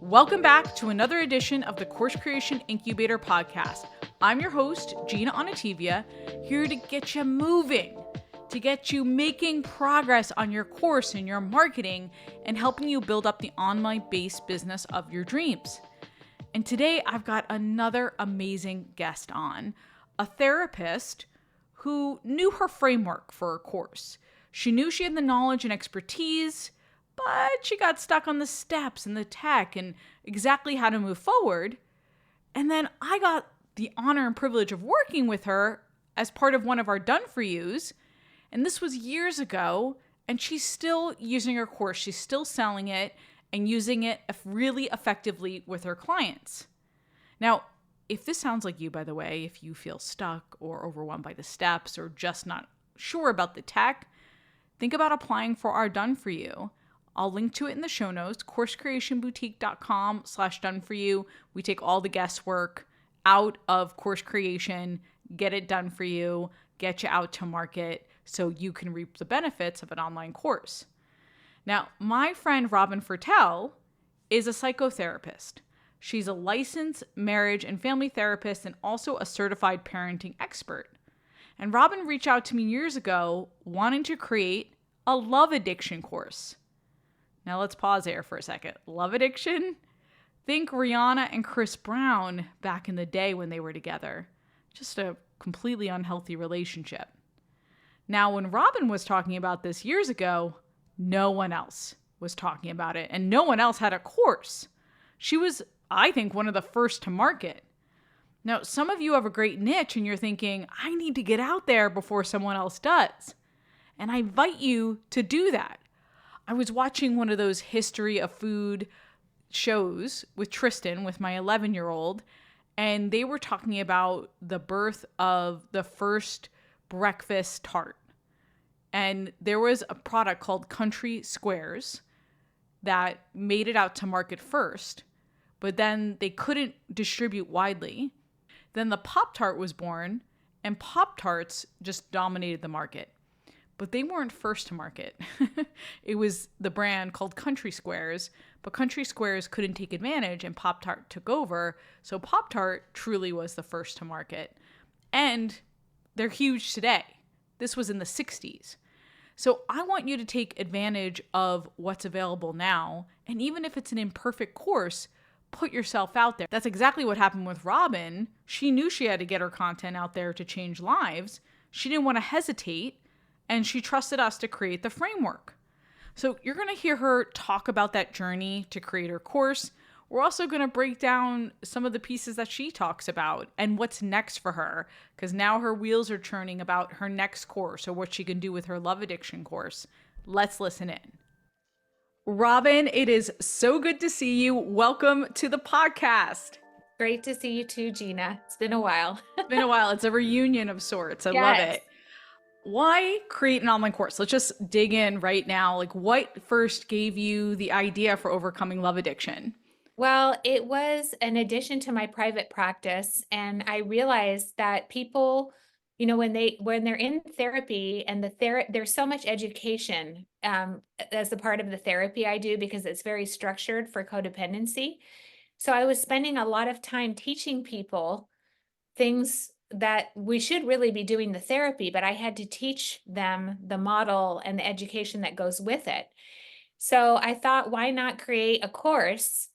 Welcome back to another edition of the Course Creation Incubator Podcast. I'm your host, Gina Onativia, here to get you moving, to get you making progress on your course and your marketing and helping you build up the online-based business of your dreams. And today I've got another amazing guest on, a therapist who knew her framework for her course. She knew she had the knowledge and expertise, but she got stuck on the steps and the tech and exactly how to move forward. And then I got the honor and privilege of working with her as part of one of our Done For Yous. And this was years ago, and she's still using her course. She's still selling it and using it really effectively with her clients. Now, if this sounds like you, by the way, if you feel stuck or overwhelmed by the steps or just not sure about the tech, think about applying for our Done For You. I'll link to it in the show notes, coursecreationboutique.com/done-for-you. We take all the guesswork out of course creation, get it done for you, get you out to market so you can reap the benefits of an online course. Now, my friend Robyn Firtel is a psychotherapist. She's a licensed marriage and family therapist and also a certified parenting expert. And Robyn reached out to me years ago wanting to create a love addiction course. Now let's pause there for a second. Love addiction? Think Rihanna and Chris Brown back in the day when they were together. Just a completely unhealthy relationship. Now, when Robyn was talking about this years ago, no one else was talking about it, and no one else had a course. She was, I think, one of the first to market. Now, some of you have a great niche and you're thinking, I need to get out there before someone else does. And I invite you to do that. I was watching one of those history of food shows with Tristan, with my 11-year-old, and they were talking about the birth of the first breakfast tart. And there was a product called Country Squares that made it out to market first, but then they couldn't distribute widely. Then the Pop-Tart was born, and Pop-Tarts just dominated the market. But they weren't first to market. It was the brand called Country Squares, but Country Squares couldn't take advantage and Pop-Tart took over. So Pop-Tart truly was the first to market. And they're huge today. This was in the 60s. So I want you to take advantage of what's available now. And even if it's an imperfect course, put yourself out there. That's exactly what happened with Robyn. She knew she had to get her content out there to change lives. She didn't want to hesitate. And she trusted us to create the framework. So you're going to hear her talk about that journey to create her course. We're also going to break down some of the pieces that she talks about and what's next for her, because now her wheels are churning about her next course or what she can do with her love addiction course. Let's listen in. Robyn, it is so good to see you. Welcome to the podcast. Great to see you too, Gina. It's been a while. It's been a while. It's a reunion of sorts. I love it. Why create an online course? Let's just dig in right now. Like, what first gave you the idea for overcoming love addiction? Well, it was an addition to my private practice. And I realized that people, when they're in therapy and there's so much education as a part of the therapy I do because it's very structured for codependency. So I was spending a lot of time teaching people things that we should really be doing the therapy, but I had to teach them the model and the education that goes with it. So I thought, why not create a course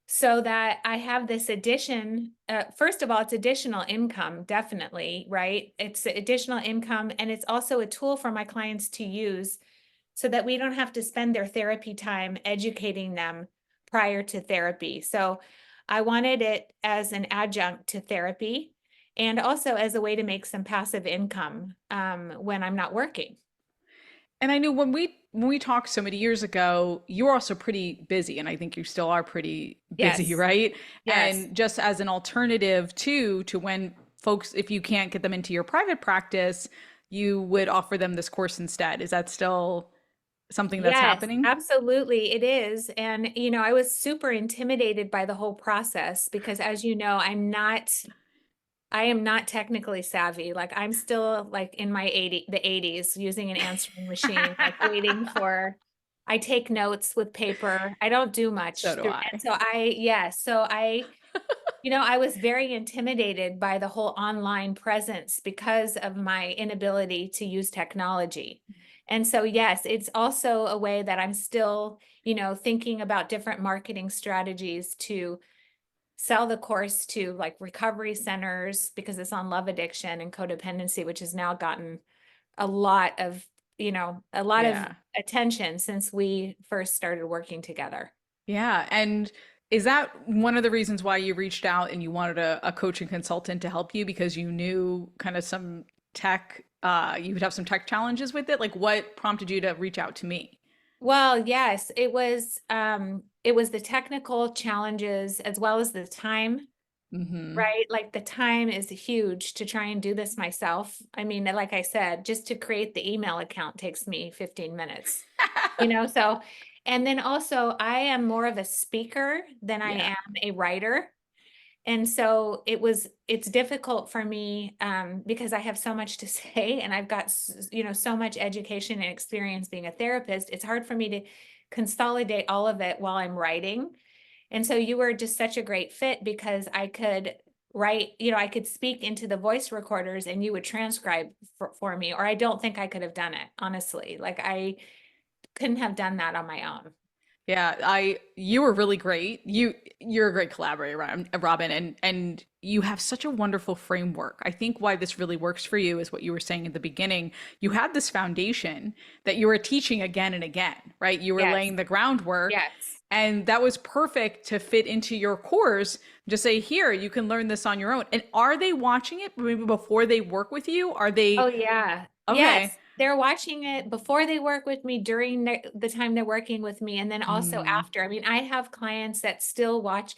so that I have this addition? First of all, it's additional income, definitely, right? It's additional income, and it's also a tool for my clients to use so that we don't have to spend their therapy time educating them prior to therapy. So I wanted it as an adjunct to therapy, and also as a way to make some passive income when I'm not working. And I knew when we talked so many years ago, you were also pretty busy, and I think you still are pretty busy, Yes. right? Yes. And just as an alternative to when folks, if you can't get them into your private practice, you would offer them this course instead. Is that still something that's happening? Absolutely, it is. And I was super intimidated by the whole process because, as you know, I am not technically savvy. Like, I'm still like in the 80s using an answering machine, like waiting for I take notes with paper. I don't do So much do through, I. and I was very intimidated by the whole online presence because of my inability to use technology. And so, yes, it's also a way that I'm still, thinking about different marketing strategies to sell the course to like recovery centers because it's on love addiction and codependency, which has now gotten a lot of, a lot of Yeah. attention since we first started working together. Yeah. And is that one of the reasons why you reached out and you wanted a coaching consultant to help you because you knew kind of some tech, you would have some tech challenges with it? Like what prompted you to reach out to me? Well, yes, it was the technical challenges as well as the time, Mm-hmm. right? Like the time is huge to try and do this myself. I mean, like I said, just to create the email account takes me 15 minutes, so, and then also I am more of a speaker than I Yeah. am a writer. And so it's difficult for me because I have so much to say and I've got, so much education and experience being a therapist. It's hard for me to consolidate all of it while I'm writing. And so you were just such a great fit because I could write, I could speak into the voice recorders and you would transcribe for me, or I don't think I could have done it, honestly. Like I couldn't have done that on my own. Yeah, you were really great. You're a great collaborator, Robyn, and you have such a wonderful framework. I think why this really works for you is what you were saying at the beginning. You had this foundation that you were teaching again and again, right? You were Yes. laying the groundwork, Yes. and that was perfect to fit into your course. Just say, here, you can learn this on your own. And are they watching it maybe before they work with you? Are Oh, they yeah. okay? Yes. They're watching it before they work with me, during the time they're working with me, and then also Mm, after. I mean, I have clients that still watch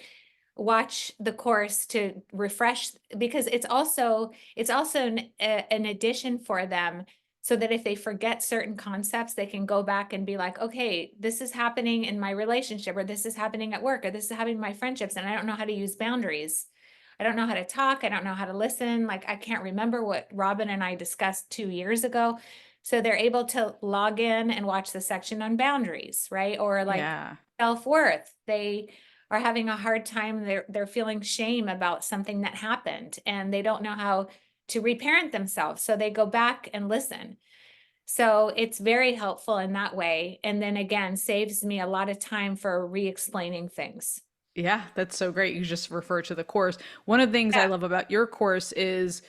the course to refresh because it's also an addition for them so that if they forget certain concepts, they can go back and be like, okay, this is happening in my relationship, or this is happening at work, or this is happening in my friendships, and I don't know how to use boundaries. I don't know how to talk. I don't know how to listen. Like I can't remember what Robyn and I discussed 2 years ago. So they're able to log in and watch the section on boundaries, right? Or like yeah. self-worth. They are having a hard time. They're feeling shame about something that happened and they don't know how to reparent themselves. So they go back and listen. So it's very helpful in that way. And then again, saves me a lot of time for re-explaining things. Yeah, that's so great. You just refer to the course. One of the things I Yeah. love about your course is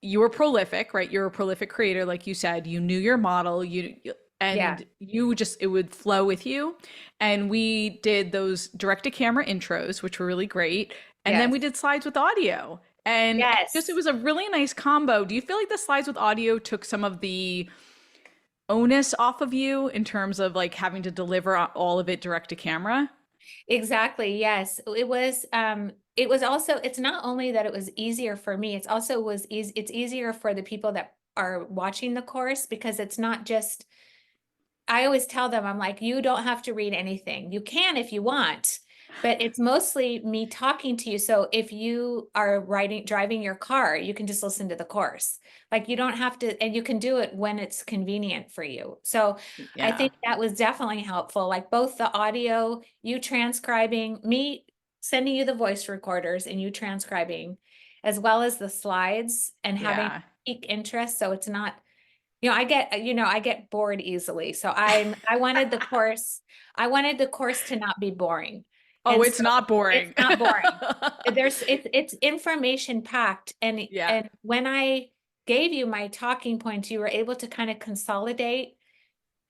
you were prolific, right? You're a prolific creator, like you said. You knew your model, Yeah. and you just it would flow with you. And we did those direct to camera intros, which were really great. And then Yes. we did slides with audio. And it Yes. was a really nice combo. Do you feel like the slides with audio took some of the onus off of you in terms of like having to deliver all of it direct to camera? Exactly. Yes. It was also, it's not only that it was easier for me, it's also was easy, it's easier for the people that are watching the course because it's not just, I always tell them, I'm like, you don't have to read anything. You can if you want, but it's mostly me talking to you. So if you are driving your car, you can just listen to the course. Like you don't have to, and you can do it when it's convenient for you. So I Yeah. think that was definitely helpful. Like both the audio, you transcribing, me sending you the voice recorders and you transcribing, as well as the slides and having Yeah. peak interest. So it's not, I get bored easily. So I wanted the course to not be boring. Oh, And so it's not it's boring. not boring. It's information packed. And Yeah. and when I gave you my talking points, you were able to kind of consolidate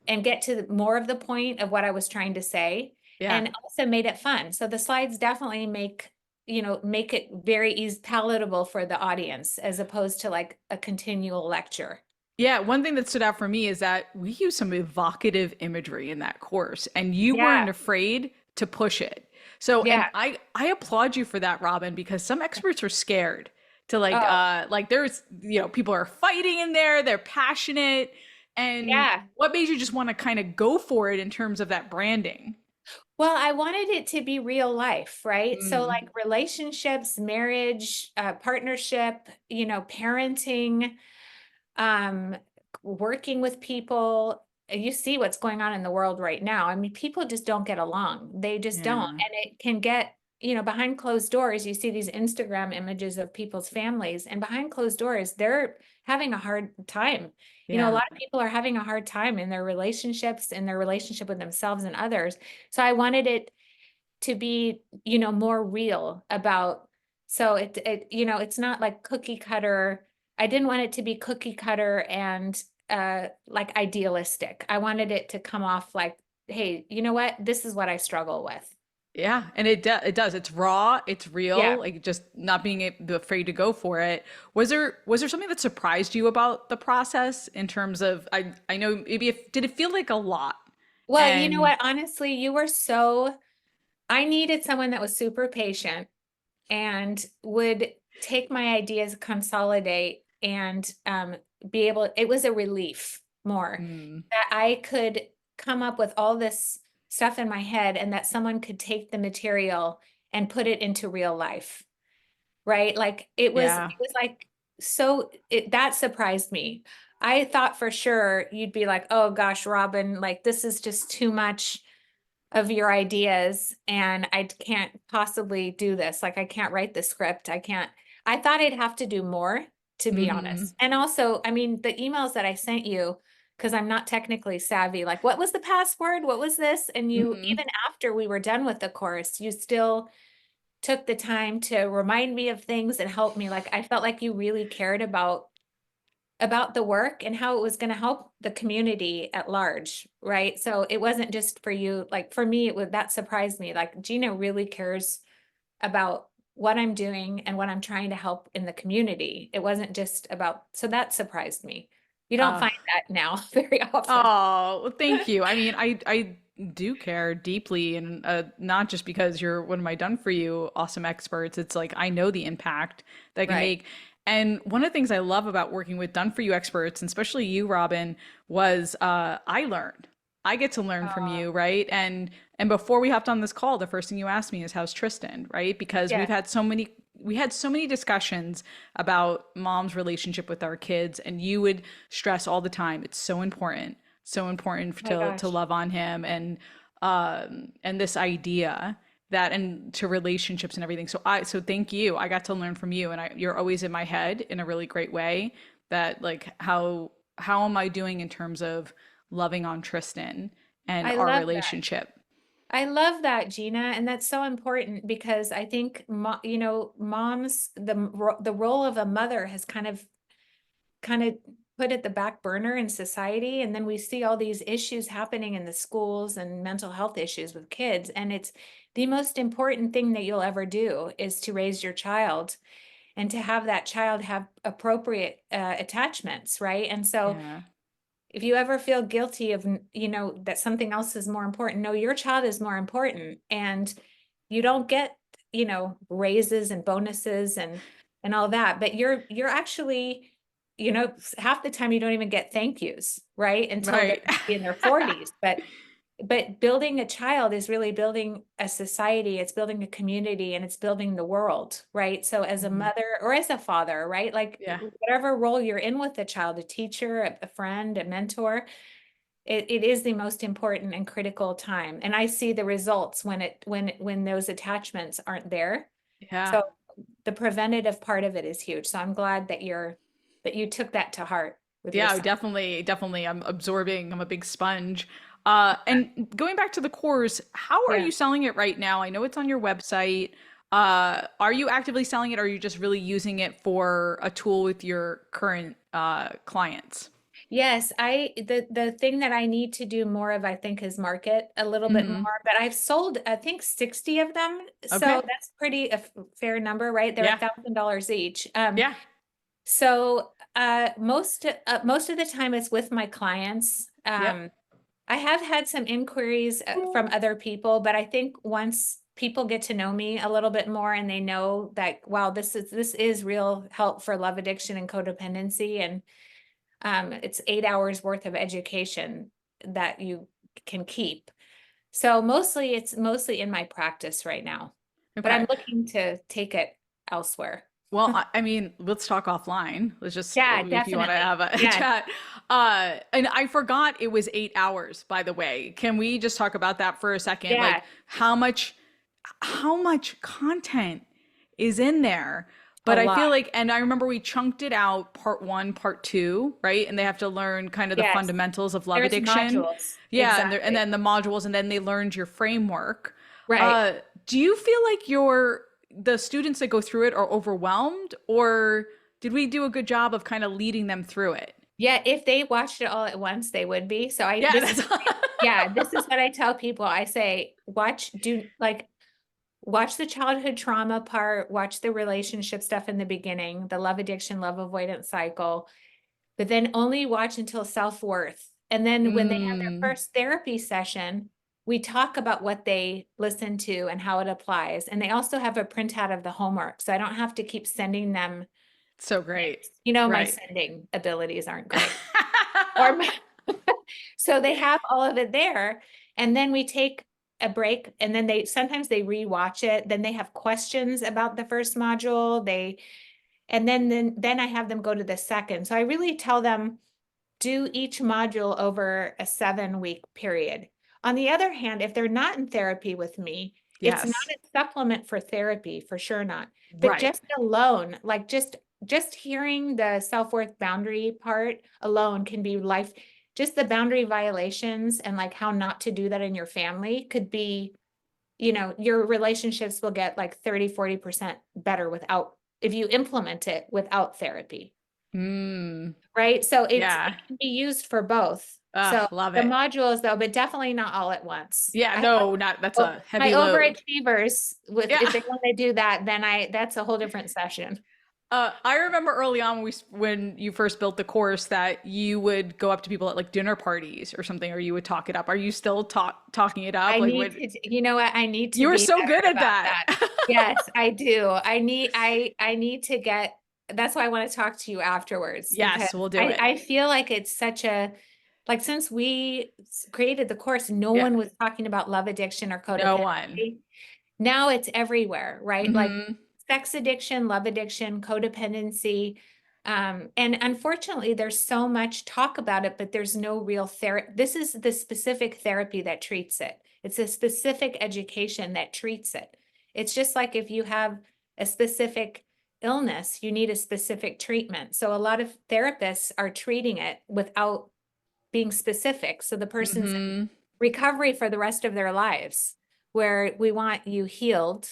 and get to more of the point of what I was trying to say, Yeah. and also made it fun. So the slides definitely make it very easy, palatable for the audience as opposed to like a continual lecture. Yeah, one thing that stood out for me is that we use some evocative imagery in that course and you Yeah. weren't afraid to push it. So, and Yeah. I applaud you for that, Robyn, because some experts are scared to Oh, like there's, people are fighting in there, they're passionate. And yeah. what made you just want to kind of go for it in terms of that branding? Well, I wanted it to be real life, right? So Mm, like relationships, marriage, partnership, parenting, um, working with people, you see what's going on in the world right now. I mean, people just don't get along. They just don't. Yeah. And it can get, behind closed doors, you see these Instagram images of people's families, and behind closed doors, they're having a hard time. A Yeah. lot of people are having a hard time in their relationships, in their relationship with themselves and others. So I wanted it to be, more real about, so it's not like cookie cutter. I didn't want it to be cookie cutter and like idealistic. I wanted it to come off like, hey, you know what? This is what I struggle with. Yeah, and it does. It's raw, it's real, Yeah. like just not being afraid to go for it. Was there something that surprised you about the process in terms of I know maybe if did it feel like a lot? Well, you know And what? Honestly, I needed someone that was super patient and would take my ideas, consolidate, and be able, it was a relief more mm, that I could come up with all this stuff in my head and that someone could take the material and put it into real life, right? Like yeah. it was like, that surprised me. I thought for sure you'd be like, oh gosh, Robyn, like this is just too much of your ideas and I can't possibly do this. Like I can't write the script. I thought I'd have to do more, to be Hmm. honest. And also, I mean, the emails that I sent you, because I'm not technically savvy, like what was the password? What was this? And you, Hmm. even after we were done with the course, you still took the time to remind me of things and help me. Like I felt like you really cared about the work and how it was going to help the community at large, right? So it wasn't just for you. Like for me, that surprised me. Like Gina really cares about what I'm doing and what I'm trying to help in the community. It wasn't just about, so that surprised me. You don't Uh, find that now very often. oh, well, thank you. I mean, I do care deeply, and not just because you're one of my done for you awesome experts. It's like I know the impact that I can Right. make. And one of the things I love about working with done for you experts, and especially you, Robyn, was I learned. I get to learn from Uh, you, right? And before we hopped on this call, the first thing you asked me is how's Tristan, right? Because yeah. we had so many discussions about mom's relationship with our kids, and you would stress all the time, it's so important Oh my to gosh. love on him, and this idea that and to relationships and everything. So thank you. I got to learn from you, and you're always in my head in a really great way. That like how am I doing in terms of loving on Tristan and I our love that. relationship? I love that, Gina, and that's so important because I think, moms, the role of a mother has kind of put at the back burner in society, and then we see all these issues happening in the schools and mental health issues with kids, and it's the most important thing that you'll ever do is to raise your child and to have that child have appropriate attachments, right? And so Yeah. if you ever feel guilty of, that something else is more important, no, your child is more important. And you don't get, raises and bonuses and all that, but you're actually, half the time you don't even get thank yous, right? Until they're Right. in their 40s. But building a child is really building a society, it's building a community, and it's building the world, right? So as a Mhm. mother or as a father, right? Like Yeah. whatever role you're in with a child, a teacher, a friend, a mentor, it is the most important and critical time. And I see the results when those attachments aren't there. Yeah. So the preventative part of it is huge. So I'm glad that you took that to heart with your Yeah, son. definitely, definitely. I'm absorbing. I'm a big sponge. And going back to the course, how are Yeah. you selling it right now? I know it's on your website. Are you actively selling it, or are you just really using it for a tool with your current clients? Yes, the thing that I need to do more of, I think, is market a little bit more, Hmm. but I've sold, I think, 60 of them. So Okay. that's pretty fair number, right? They're Yeah. $1,000 each. Yeah. So most of the time it's with my clients. Yep. I have had some inquiries from other people, but I think once people get to know me a little bit more and they know that, wow, this is real help for love addiction and codependency, and it's 8 hours worth of education that you can keep. So it's mostly in my practice right now, but I'm Okay. looking to take it elsewhere. Well, I mean, let's talk offline. Let's just, Yeah, if you want to definitely. have a Yes, chat. And I forgot it was 8 hours, by the way. Can we just talk about that for a second? Like yes, how much content is in there? a But I lot. feel like, and I remember we chunked it out part one, part two, right? And they have to learn kind of the Yes, fundamentals of love there's addiction. modules. Yeah. And Exactly. then the modules, and then they learned your framework. Right. Uh, do you feel like the students that go through it are overwhelmed, or did we do a good job of kind of leading them through it? Yeah, if they watched it all at once, they would be. So Yeah, that's yeah, this is what I tell people. I say, watch the childhood trauma part, watch the relationship stuff in the beginning, the love addiction, love avoidance cycle, but then only watch until self-worth. And then when they have their mm, first therapy session, we talk about what they listen to and how it applies. And they also have a printout of the homework. So I don't have to keep sending them so great. things. You know, my Right. sending abilities aren't great. Or so they have all of it there. And then we take a break, and then sometimes they rewatch it. Then they have questions about the first module. And then I have them go to the second. So I really tell them, do each module over a 7-week period. On the other hand, if they're not in therapy with me, it's not Yes. a supplement for therapy, for sure not. But Right. just alone, like just hearing the self-worth boundary part alone can be life. Just the boundary violations and like how not to do that in your family could be, your relationships will get like 30-40% better without, if you implement it without therapy. Mm, Right? So it yeah. can be used for both. So Love the it. modules though, but definitely not all at once. Yeah, no, not that's a My heavy load. overachievers with, Yeah. if they want to do that, then that's a whole different session. I remember early on when you first built the course that you would go up to people at like dinner parties or something, or you would talk it up. Are you still talking it up? I Like, need what? to, you know what? I need to You were be so good better at about that. that. Yes, I do. I need to get, that's why I want to talk to you afterwards, because Yes, we'll do I, it. I feel like it's such a, like, since we created the course, no Yeah, one was talking about love addiction or no one. codependency. Now it's everywhere, right? Like Hmm. sex addiction, love addiction, codependency. And unfortunately, there's so much talk about it, but there's no real therapy. This is the specific therapy that treats it. It's a specific education that treats it. It's just like if you have a specific illness, you need a specific treatment. So a lot of therapists are treating it without being specific. So the person's in Hmm. recovery for the rest of their lives, where we want you healed,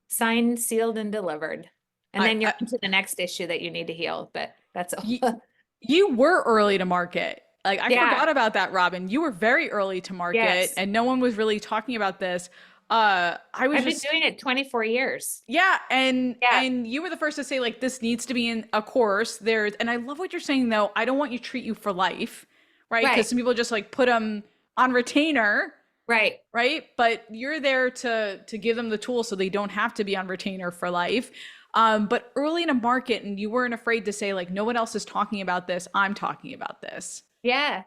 signed, sealed, and delivered. And I, then you're I into the next issue that you need to heal. But that's you, all. you were early to market. Like, I Yeah. forgot about that, Robin. You were very early to market, Yes. and no one was really talking about this. I was I've been just doing it 24 years. Yeah, and Yeah. you were the first to say like this needs to be in a course. And I love what you're saying though. I don't want you to treat you for life, right? Because Right. some people just like put them on retainer, Right. right? But you're there to give them the tools so they don't have to be on retainer for life. But early in a market, and you weren't afraid to say like no one else is talking about this. I'm talking about this. Yeah.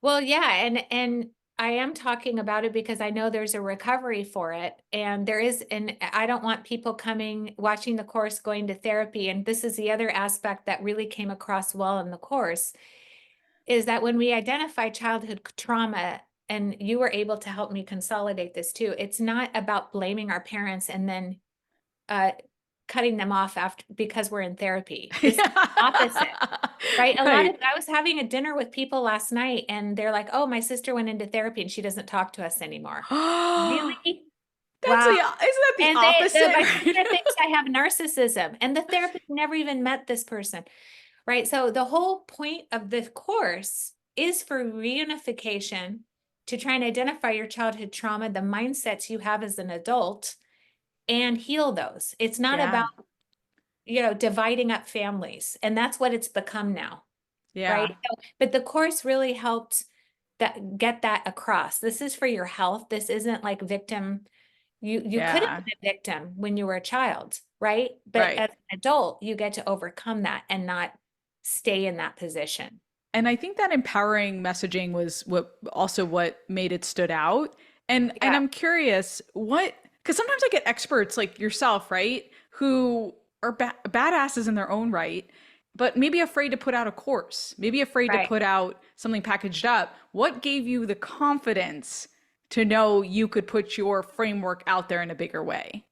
Well, yeah, and I am talking about it because I know there's a recovery for it, and and I don't want people coming, watching the course, going to therapy. And this is the other aspect that really came across well in the course, is that when we identify childhood trauma, and you were able to help me consolidate this too, it's not about blaming our parents and then uh, cutting them off after because we're in therapy. This is the opposite. Right. Right. I was having a dinner with people last night and they're like, oh, my sister went into therapy and she doesn't talk to us anymore. Really? Isn't Wow. that the And opposite? my sister thinks I have narcissism, and the therapist never even met this person. Right. So the whole point of the course is for reunification, to try and identify your childhood trauma, the mindsets you have as an adult, and heal those. It's not Yeah. about, dividing up families. And that's what it's become now. Right. Yeah. So, but the course really helped get that across. This is for your health. This isn't like victim. You could have Yeah. been a victim when you were a child, right? But Right. as an adult, you get to overcome that and not stay in that position. And I think that empowering messaging was what made it stood out. And Yeah. I'm curious, because sometimes I get experts like yourself, right? Who are badasses in their own right, but maybe afraid to put out a course, maybe afraid to Right. put out something packaged up. What gave you the confidence to know you could put your framework out there in a bigger way?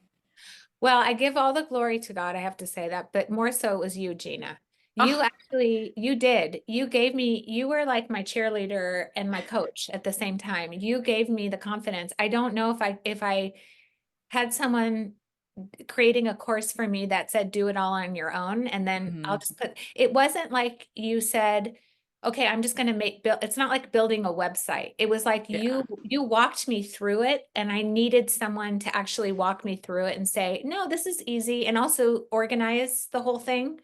Well, I give all the glory to God, I have to say that, but more so it was you, Gina. You Oh, actually, you did. You gave me, you were like my cheerleader and my coach at the same time. You gave me the confidence. I don't know if I had someone creating a course for me that said do it all on your own, and then I'll mhm. just put, it wasn't like you said, okay, I'm just going to build. It's not like building a website. It was like Yeah. you walked me through it, and I needed someone to actually walk me through it and say, no, this is easy, and also organize the whole thing,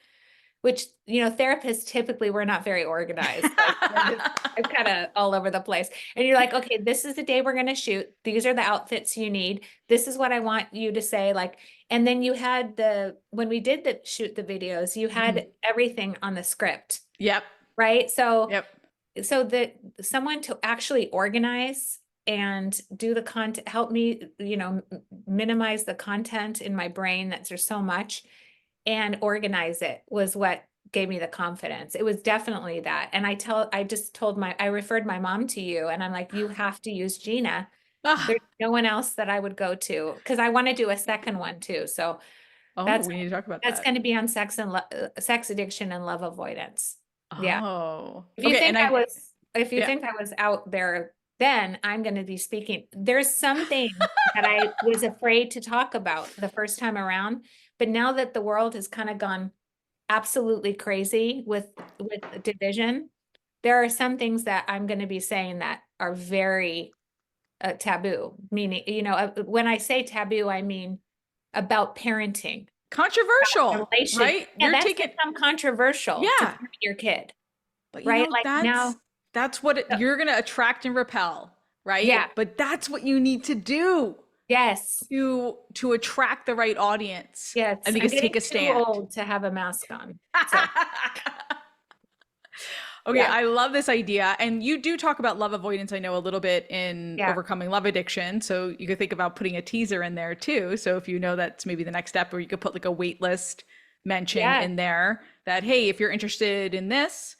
which, therapists typically we're not very organized. Like we're just kind of all over the place. And you're like, okay, this is the day we're going to shoot. These are the outfits you need. This is what I want you to say. Like, and then you had when we did shoot the videos, you Mhm. had everything on the script, Yep. right? So, Yep. so that someone to actually organize and do the content, help me, minimize the content in my brain. That's there's so much, and organize it was what gave me the confidence. It was definitely that. And I just told I referred my mom to you, and I'm like, you have to use Gina. Ah. There's no one else that I would go to, because I want to do a second one too. So Oh, that's we need to talk about that's that. going to be on sex addiction and love avoidance. Yeah. Oh. If you Okay, think and I was, if you yeah. think I was out there, then I'm going to be speaking. There's some things that I was afraid to talk about the first time around, but now that the world has kind of gone absolutely crazy with division, there are some things that I'm going to be saying that are very taboo. Meaning, when I say taboo, I mean about parenting, Controversial, relation. right? Yeah, You're that's taking, become controversial to yeah, parent your kid, but right? Like now, that's what uh, you're gonna attract and repel, right? yeah, But that's what you need to do yes, to attract the right audience. I yes. think I'm is getting take a too stand. old to have a mask on. So Okay, yeah, I love this idea. And you do talk about love avoidance, I know, a little bit in yeah, overcoming love addiction. So you could think about putting a teaser in there too. So if you know that's maybe the next step, or you could put like a wait list mention yeah. in there that, hey, if you're interested in this,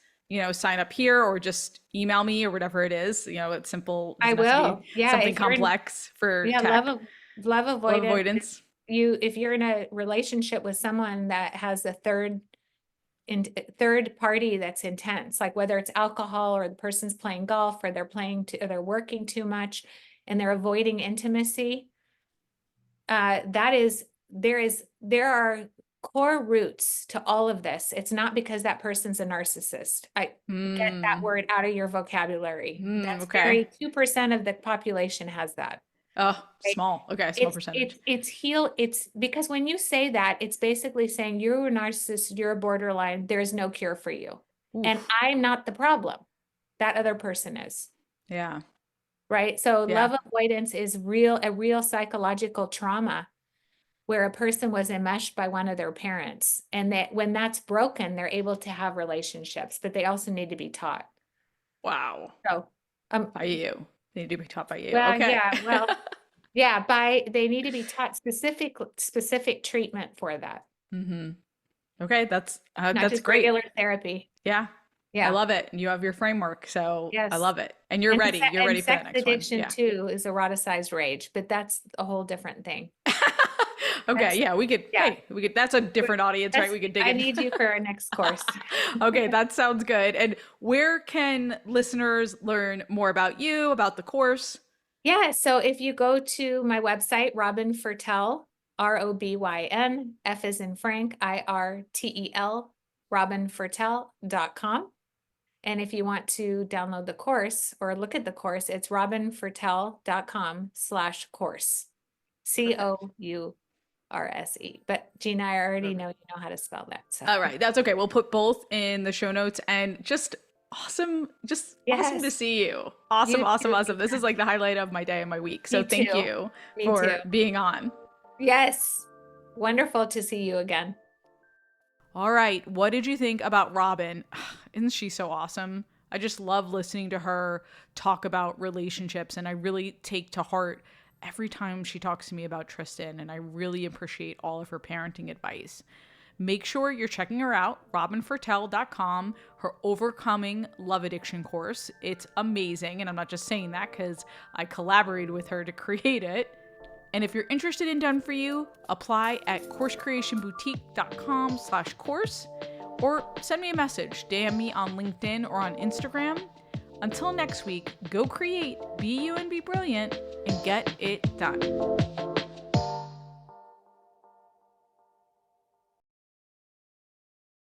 sign up here or just email me or whatever it is. It's simple, it I doesn't have to be will. Yeah, something if you're in, complex for yeah, tech. love Love avoidance. avoidance. If you're in a relationship with someone that has a third party that's intense, like whether it's alcohol or the person's playing golf or they're working too much and they're avoiding intimacy, that is there are core roots to all of this. It's not because that person's a narcissist. I get that Hmm. word out of your vocabulary. Hmm. That's Okay. very 2% of the population has that. Oh, Right? small. Okay, small percentage. It's because when you say that, it's basically saying you're a narcissist, you're a borderline, there's no cure for you. And Oof. I'm not the problem. That other person is. Yeah. Right? So Yeah. love avoidance is a real psychological trauma where a person was enmeshed by one of their parents. And that when that's broken, they're able to have relationships, but they also need to be taught. Wow. So, By you. They need to be taught by you. well, Okay. yeah, yeah, they need to be taught specific treatment for that, Hmm. Okay, not that's just great. regular therapy. Yeah. I Yeah. love it. And you have your framework, so I Yes. love it. And you're ready. You're And ready for the sex next one. addiction Yeah. too is eroticized rage, but that's a whole different thing. Okay, That's yeah, yeah. we could that's a different audience, right? That's We could dig I in. need you for our next course. Okay, that sounds good. And where can listeners learn more about you, about the course? Yeah, so if you go to my website, Robyn Firtel, Robyn, F as in Frank, IRTEL, robynfirtel.com. And if you want to download the course or look at the course, it's robynfirtel.com/course. Perfect. COURSE. But Gina, I already know Perfect. you know how to spell that. So All right, that's okay. We'll put both in the show notes and just awesome to yes, see you. Awesome, you awesome, too, awesome. This is Gina. like the highlight of my day and my week. So Me thank too. you Me too. for being on. Yes. Wonderful to see you again. All right, what did you think about Robyn? Isn't she so awesome? I just love listening to her talk about relationships, and I really take to heart every time she talks to me about Tristan, and I really appreciate all of her parenting advice. make sure you're checking her out, robynfirtel.com, her Overcoming Love Addiction course. It's amazing, and I'm not just saying that because I collaborated with her to create it. And if you're interested in Done For You, apply at coursecreationboutique.com/course, or send me a message, DM me on LinkedIn or on Instagram. Until next week, go create, be you and be brilliant, and get it done.